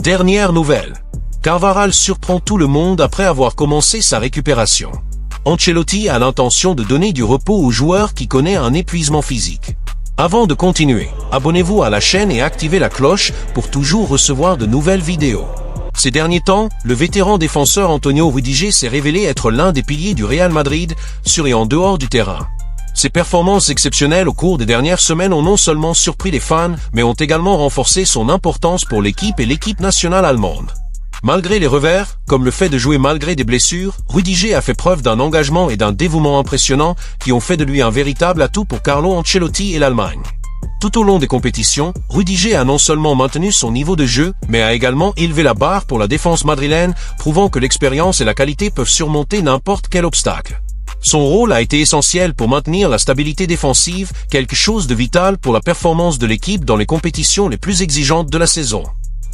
Dernière nouvelle. Carvajal surprend tout le monde après avoir commencé sa récupération. Ancelotti a l'intention de donner du repos au joueur qui connaît un épuisement physique. Avant de continuer, abonnez-vous à la chaîne et activez la cloche pour toujours recevoir de nouvelles vidéos. Ces derniers temps, le vétéran défenseur Antonio Rüdiger s'est révélé être l'un des piliers du Real Madrid, sur et en dehors du terrain. Ses performances exceptionnelles au cours des dernières semaines ont non seulement surpris les fans, mais ont également renforcé son importance pour l'équipe et l'équipe nationale allemande. Malgré les revers, comme le fait de jouer malgré des blessures, Rüdiger a fait preuve d'un engagement et d'un dévouement impressionnants qui ont fait de lui un véritable atout pour Carlo Ancelotti et l'Allemagne. Tout au long des compétitions, Rüdiger a non seulement maintenu son niveau de jeu, mais a également élevé la barre pour la défense madrilène, prouvant que l'expérience et la qualité peuvent surmonter n'importe quel obstacle. Son rôle a été essentiel pour maintenir la stabilité défensive, quelque chose de vital pour la performance de l'équipe dans les compétitions les plus exigeantes de la saison.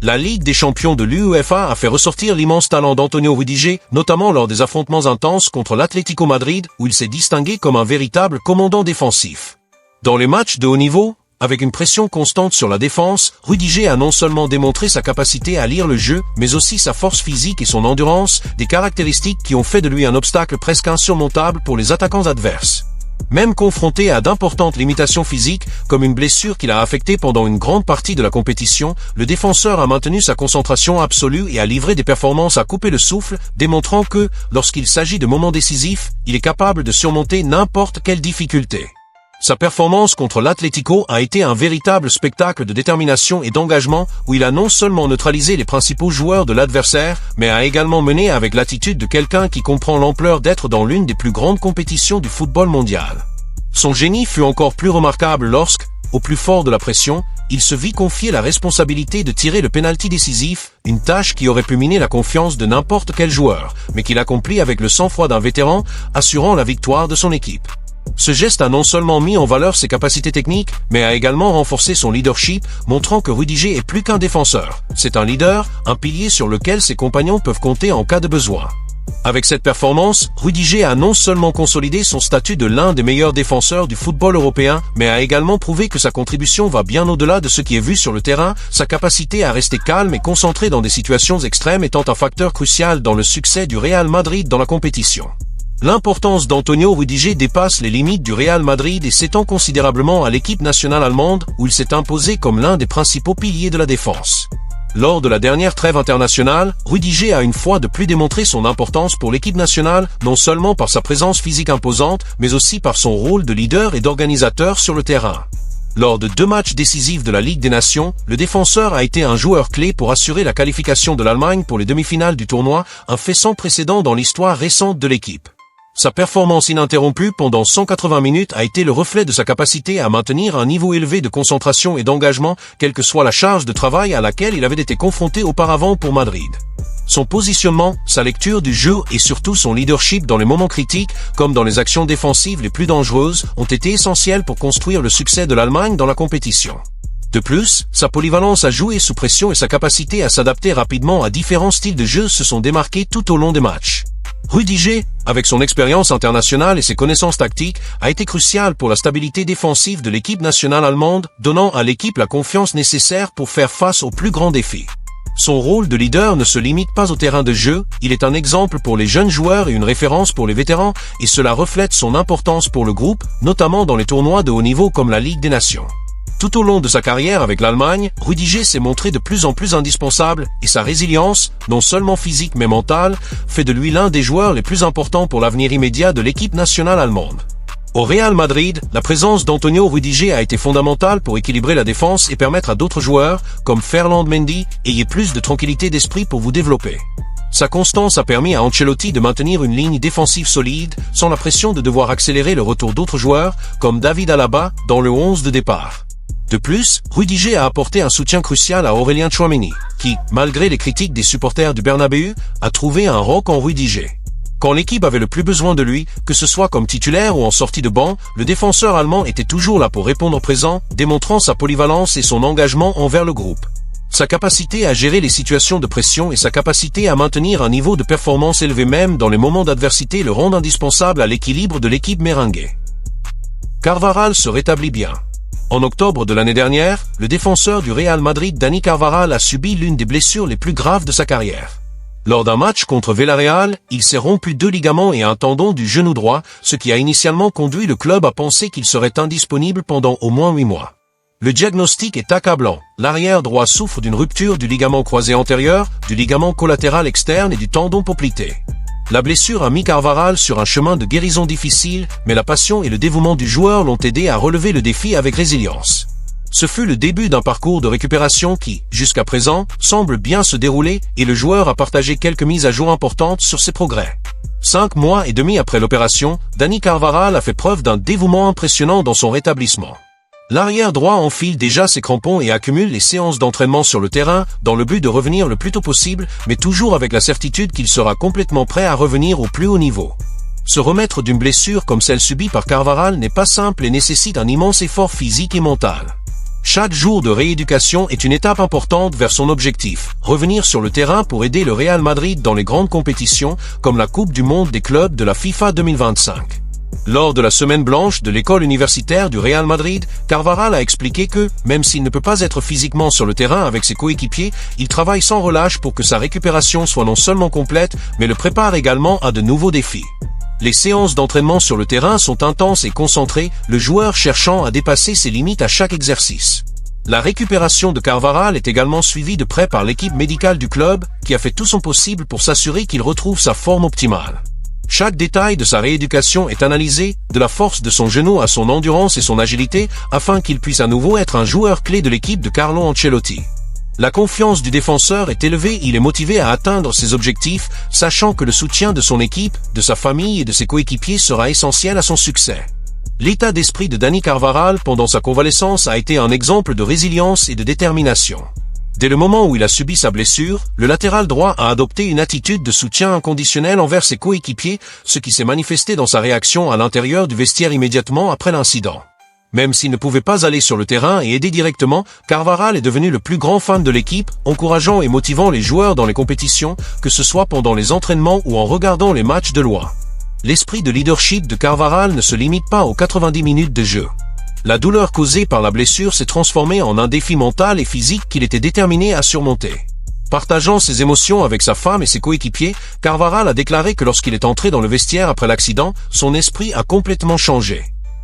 La Ligue des champions de l'UEFA a fait ressortir l'immense talent d'Antonio Rüdiger, notamment lors des affrontements intenses contre l'Atlético Madrid, où il s'est distingué comme un véritable commandant défensif. Dans les matchs de haut niveau, avec une pression constante sur la défense, Rüdiger a non seulement démontré sa capacité à lire le jeu, mais aussi sa force physique et son endurance, des caractéristiques qui ont fait de lui un obstacle presque insurmontable pour les attaquants adverses. Même confronté à d'importantes limitations physiques, comme une blessure qui l'a affecté pendant une grande partie de la compétition, le défenseur a maintenu sa concentration absolue et a livré des performances à couper le souffle, démontrant que, lorsqu'il s'agit de moments décisifs, il est capable de surmonter n'importe quelle difficulté. Sa performance contre l'Atlético a été un véritable spectacle de détermination et d'engagement où il a non seulement neutralisé les principaux joueurs de l'adversaire, mais a également mené avec l'attitude de quelqu'un qui comprend l'ampleur d'être dans l'une des plus grandes compétitions du football mondial. Son génie fut encore plus remarquable lorsque, au plus fort de la pression, il se vit confier la responsabilité de tirer le pénalty décisif, une tâche qui aurait pu miner la confiance de n'importe quel joueur, mais qu'il accomplit avec le sang-froid d'un vétéran, assurant la victoire de son équipe. Ce geste a non seulement mis en valeur ses capacités techniques, mais a également renforcé son leadership, montrant que Rüdiger est plus qu'un défenseur. C'est un leader, un pilier sur lequel ses compagnons peuvent compter en cas de besoin. Avec cette performance, Rüdiger a non seulement consolidé son statut de l'un des meilleurs défenseurs du football européen, mais a également prouvé que sa contribution va bien au-delà de ce qui est vu sur le terrain, sa capacité à rester calme et concentré dans des situations extrêmes étant un facteur crucial dans le succès du Real Madrid dans la compétition. L'importance d'Antonio Rüdiger dépasse les limites du Real Madrid et s'étend considérablement à l'équipe nationale allemande où il s'est imposé comme l'un des principaux piliers de la défense. Lors de la dernière trêve internationale, Rüdiger a une fois de plus démontré son importance pour l'équipe nationale, non seulement par sa présence physique imposante, mais aussi par son rôle de leader et d'organisateur sur le terrain. Lors de 2 matchs décisifs de la Ligue des Nations, le défenseur a été un joueur clé pour assurer la qualification de l'Allemagne pour les demi-finales du tournoi, un fait sans précédent dans l'histoire récente de l'équipe. Sa performance ininterrompue pendant 180 minutes a été le reflet de sa capacité à maintenir un niveau élevé de concentration et d'engagement, quelle que soit la charge de travail à laquelle il avait été confronté auparavant pour Madrid. Son positionnement, sa lecture du jeu et surtout son leadership dans les moments critiques, comme dans les actions défensives les plus dangereuses, ont été essentiels pour construire le succès de l'Allemagne dans la compétition. De plus, sa polyvalence à jouer sous pression et sa capacité à s'adapter rapidement à différents styles de jeu se sont démarqués tout au long des matchs. Rüdiger, avec son expérience internationale et ses connaissances tactiques, a été crucial pour la stabilité défensive de l'équipe nationale allemande, donnant à l'équipe la confiance nécessaire pour faire face aux plus grands défis. Son rôle de leader ne se limite pas au terrain de jeu, il est un exemple pour les jeunes joueurs et une référence pour les vétérans, et cela reflète son importance pour le groupe, notamment dans les tournois de haut niveau comme la Ligue des Nations. Tout au long de sa carrière avec l'Allemagne, Rüdiger s'est montré de plus en plus indispensable et sa résilience, non seulement physique mais mentale, fait de lui l'un des joueurs les plus importants pour l'avenir immédiat de l'équipe nationale allemande. Au Real Madrid, la présence d'Antonio Rüdiger a été fondamentale pour équilibrer la défense et permettre à d'autres joueurs, comme Ferland Mendy, ayez plus de tranquillité d'esprit pour vous développer. Sa constance a permis à Ancelotti de maintenir une ligne défensive solide, sans la pression de devoir accélérer le retour d'autres joueurs, comme David Alaba, dans le 11 de départ. De plus, Rüdiger a apporté un soutien crucial à Aurélien Tchouaméni, qui, malgré les critiques des supporters du Bernabéu, a trouvé un roc en Rüdiger. Quand l'équipe avait le plus besoin de lui, que ce soit comme titulaire ou en sortie de banc, le défenseur allemand était toujours là pour répondre présent, démontrant sa polyvalence et son engagement envers le groupe. Sa capacité à gérer les situations de pression et sa capacité à maintenir un niveau de performance élevé même dans les moments d'adversité le rendent indispensable à l'équilibre de l'équipe merengue. Carvajal se rétablit bien. En octobre de l'année dernière, le défenseur du Real Madrid Dani Carvajal a subi l'une des blessures les plus graves de sa carrière. Lors d'un match contre Villarreal, il s'est rompu 2 ligaments et un tendon du genou droit, ce qui a initialement conduit le club à penser qu'il serait indisponible pendant au moins 8 mois. Le diagnostic est accablant. L'arrière droit souffre d'une rupture du ligament croisé antérieur, du ligament collatéral externe et du tendon poplité. La blessure a mis Carvajal sur un chemin de guérison difficile, mais la passion et le dévouement du joueur l'ont aidé à relever le défi avec résilience. Ce fut le début d'un parcours de récupération qui, jusqu'à présent, semble bien se dérouler et le joueur a partagé quelques mises à jour importantes sur ses progrès. 5 mois et demi après l'opération, Dani Carvajal a fait preuve d'un dévouement impressionnant dans son rétablissement. L'arrière droit enfile déjà ses crampons et accumule les séances d'entraînement sur le terrain dans le but de revenir le plus tôt possible, mais toujours avec la certitude qu'il sera complètement prêt à revenir au plus haut niveau. Se remettre d'une blessure comme celle subie par Carvajal n'est pas simple et nécessite un immense effort physique et mental. Chaque jour de rééducation est une étape importante vers son objectif, revenir sur le terrain pour aider le Real Madrid dans les grandes compétitions comme la Coupe du Monde des clubs de la FIFA 2025. Lors de la semaine blanche de l'école universitaire du Real Madrid, Carvajal a expliqué que, même s'il ne peut pas être physiquement sur le terrain avec ses coéquipiers, il travaille sans relâche pour que sa récupération soit non seulement complète, mais le prépare également à de nouveaux défis. Les séances d'entraînement sur le terrain sont intenses et concentrées, le joueur cherchant à dépasser ses limites à chaque exercice. La récupération de Carvajal est également suivie de près par l'équipe médicale du club, qui a fait tout son possible pour s'assurer qu'il retrouve sa forme optimale. Chaque détail de sa rééducation est analysé, de la force de son genou à son endurance et son agilité, afin qu'il puisse à nouveau être un joueur clé de l'équipe de Carlo Ancelotti. La confiance du défenseur est élevée, il est motivé à atteindre ses objectifs, sachant que le soutien de son équipe, de sa famille et de ses coéquipiers sera essentiel à son succès. L'état d'esprit de Dani Carvajal pendant sa convalescence a été un exemple de résilience et de détermination. Dès le moment où il a subi sa blessure, le latéral droit a adopté une attitude de soutien inconditionnel envers ses coéquipiers, ce qui s'est manifesté dans sa réaction à l'intérieur du vestiaire immédiatement après l'incident. Même s'il ne pouvait pas aller sur le terrain et aider directement, Carvajal est devenu le plus grand fan de l'équipe, encourageant et motivant les joueurs dans les compétitions, que ce soit pendant les entraînements ou en regardant les matchs de loin. L'esprit de leadership de Carvajal ne se limite pas aux 90 minutes de jeu. La douleur causée par la blessure s'est transformée en un défi mental et physique qu'il était déterminé à surmonter. Partageant ses émotions avec sa femme et ses coéquipiers, Carvajal a déclaré que lorsqu'il est entré dans le vestiaire après l'accident, son esprit a complètement changé.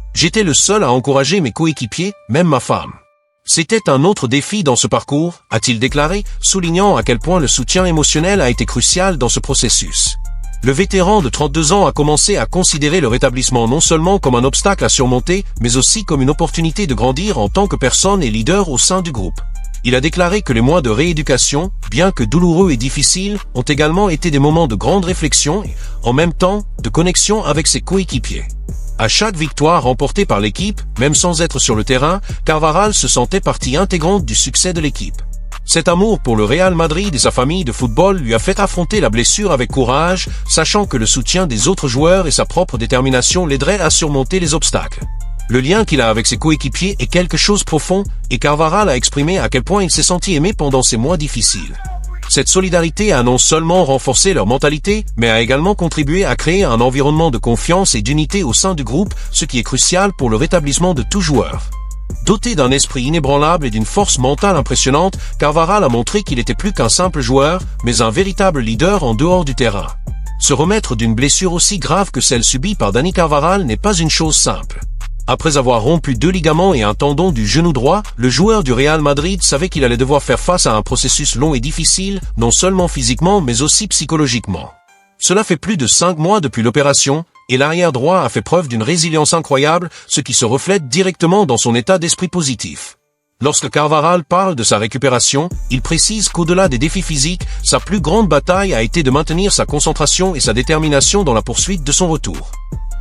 « J'étais le seul à encourager mes coéquipiers, même ma femme. C'était un autre défi dans ce parcours », a-t-il déclaré, soulignant à quel point le soutien émotionnel a été crucial dans ce processus. Le vétéran de 32 ans a commencé à considérer le rétablissement non seulement comme un obstacle à surmonter, mais aussi comme une opportunité de grandir en tant que personne et leader au sein du groupe. Il a déclaré que les mois de rééducation, bien que douloureux et difficiles, ont également été des moments de grande réflexion et, en même temps, de connexion avec ses coéquipiers. À chaque victoire remportée par l'équipe, même sans être sur le terrain, Carvajal se sentait partie intégrante du succès de l'équipe. Cet amour pour le Real Madrid et sa famille de football lui a fait affronter la blessure avec courage, sachant que le soutien des autres joueurs et sa propre détermination l'aideraient à surmonter les obstacles. Le lien qu'il a avec ses coéquipiers est quelque chose de profond, et Carvajal a exprimé à quel point il s'est senti aimé pendant ces mois difficiles. Cette solidarité a non seulement renforcé leur mentalité, mais a également contribué à créer un environnement de confiance et d'unité au sein du groupe, ce qui est crucial pour le rétablissement de tout joueur. Doté d'un esprit inébranlable et d'une force mentale impressionnante, Carvajal a montré qu'il était plus qu'un simple joueur, mais un véritable leader en dehors du terrain. Se remettre d'une blessure aussi grave que celle subie par Dani Carvajal n'est pas une chose simple. Après avoir rompu 2 ligaments et un tendon du genou droit, le joueur du Real Madrid savait qu'il allait devoir faire face à un processus long et difficile, non seulement physiquement mais aussi psychologiquement. Cela fait plus de 5 mois depuis l'opération, et l'arrière droit a fait preuve d'une résilience incroyable, ce qui se reflète directement dans son état d'esprit positif. Lorsque Carvajal parle de sa récupération, il précise qu'au-delà des défis physiques, sa plus grande bataille a été de maintenir sa concentration et sa détermination dans la poursuite de son retour.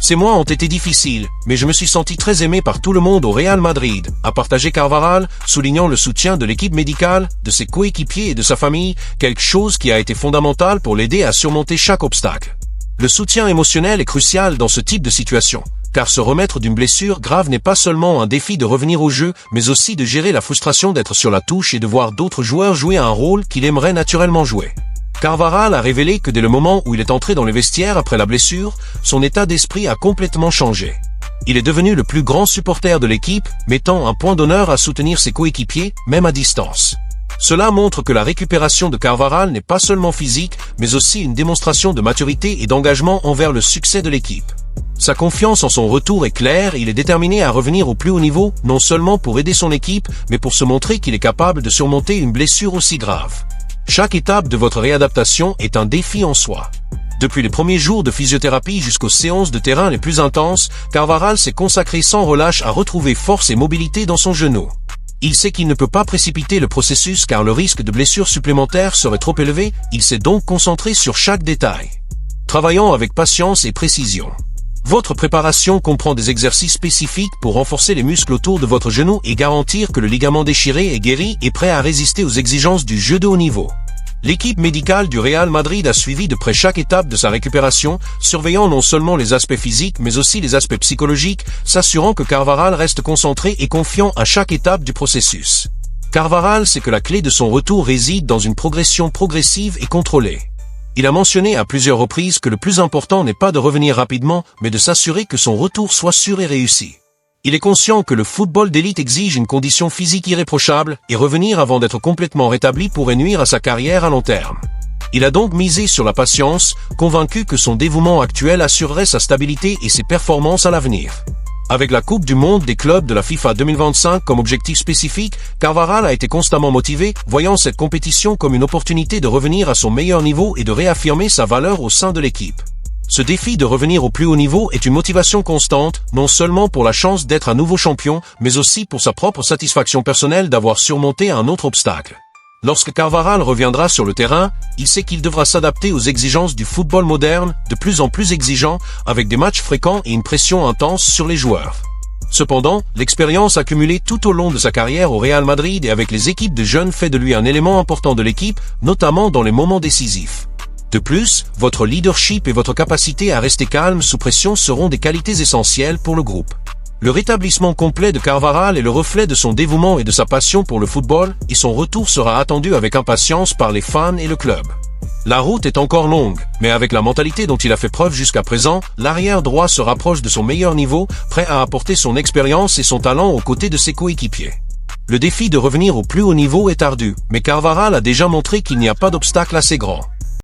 Ces mois ont été difficiles, mais je me suis senti très aimé par tout le monde au Real Madrid, a partagé Carvajal, soulignant le soutien de l'équipe médicale, de ses coéquipiers et de sa famille, quelque chose qui a été fondamental pour l'aider à surmonter chaque obstacle. Le soutien émotionnel est crucial dans ce type de situation, car se remettre d'une blessure grave n'est pas seulement un défi de revenir au jeu, mais aussi de gérer la frustration d'être sur la touche et de voir d'autres joueurs jouer un rôle qu'il aimerait naturellement jouer. Carvajal a révélé que dès le moment où il est entré dans le vestiaire après la blessure, son état d'esprit a complètement changé. Il est devenu le plus grand supporter de l'équipe, mettant un point d'honneur à soutenir ses coéquipiers, même à distance. Cela montre que la récupération de Carvajal n'est pas seulement physique, mais aussi une démonstration de maturité et d'engagement envers le succès de l'équipe. Sa confiance en son retour est claire et il est déterminé à revenir au plus haut niveau, non seulement pour aider son équipe, mais pour se montrer qu'il est capable de surmonter une blessure aussi grave. Chaque étape de votre réadaptation est un défi en soi. Depuis les premiers jours de physiothérapie jusqu'aux séances de terrain les plus intenses, Carvajal s'est consacré sans relâche à retrouver force et mobilité dans son genou. Il sait qu'il ne peut pas précipiter le processus car le risque de blessure supplémentaire serait trop élevé, il s'est donc concentré sur chaque détail, travaillant avec patience et précision. Votre préparation comprend des exercices spécifiques pour renforcer les muscles autour de votre genou et garantir que le ligament déchiré est guéri et prêt à résister aux exigences du jeu de haut niveau. L'équipe médicale du Real Madrid a suivi de près chaque étape de sa récupération, surveillant non seulement les aspects physiques mais aussi les aspects psychologiques, s'assurant que Carvajal reste concentré et confiant à chaque étape du processus. Carvajal sait que la clé de son retour réside dans une progression progressive et contrôlée. Il a mentionné à plusieurs reprises que le plus important n'est pas de revenir rapidement, mais de s'assurer que son retour soit sûr et réussi. Il est conscient que le football d'élite exige une condition physique irréprochable, et revenir avant d'être complètement rétabli pourrait nuire à sa carrière à long terme. Il a donc misé sur la patience, convaincu que son dévouement actuel assurerait sa stabilité et ses performances à l'avenir. Avec la Coupe du Monde des clubs de la FIFA 2025 comme objectif spécifique, Carvajal a été constamment motivé, voyant cette compétition comme une opportunité de revenir à son meilleur niveau et de réaffirmer sa valeur au sein de l'équipe. Ce défi de revenir au plus haut niveau est une motivation constante, non seulement pour la chance d'être un nouveau champion, mais aussi pour sa propre satisfaction personnelle d'avoir surmonté un autre obstacle. Lorsque Carvajal reviendra sur le terrain, il sait qu'il devra s'adapter aux exigences du football moderne, de plus en plus exigeant, avec des matchs fréquents et une pression intense sur les joueurs. Cependant, l'expérience accumulée tout au long de sa carrière au Real Madrid et avec les équipes de jeunes fait de lui un élément important de l'équipe, notamment dans les moments décisifs. De plus, votre leadership et votre capacité à rester calme sous pression seront des qualités essentielles pour le groupe. Le rétablissement complet de Carvajal est le reflet de son dévouement et de sa passion pour le football, et son retour sera attendu avec impatience par les fans et le club. La route est encore longue, mais avec la mentalité dont il a fait preuve jusqu'à présent, l'arrière droit se rapproche de son meilleur niveau, prêt à apporter son expérience et son talent aux côtés de ses coéquipiers. Le défi de revenir au plus haut niveau est ardu, mais Carvajal a déjà montré qu'il n'y a pas d'obstacle assez grand.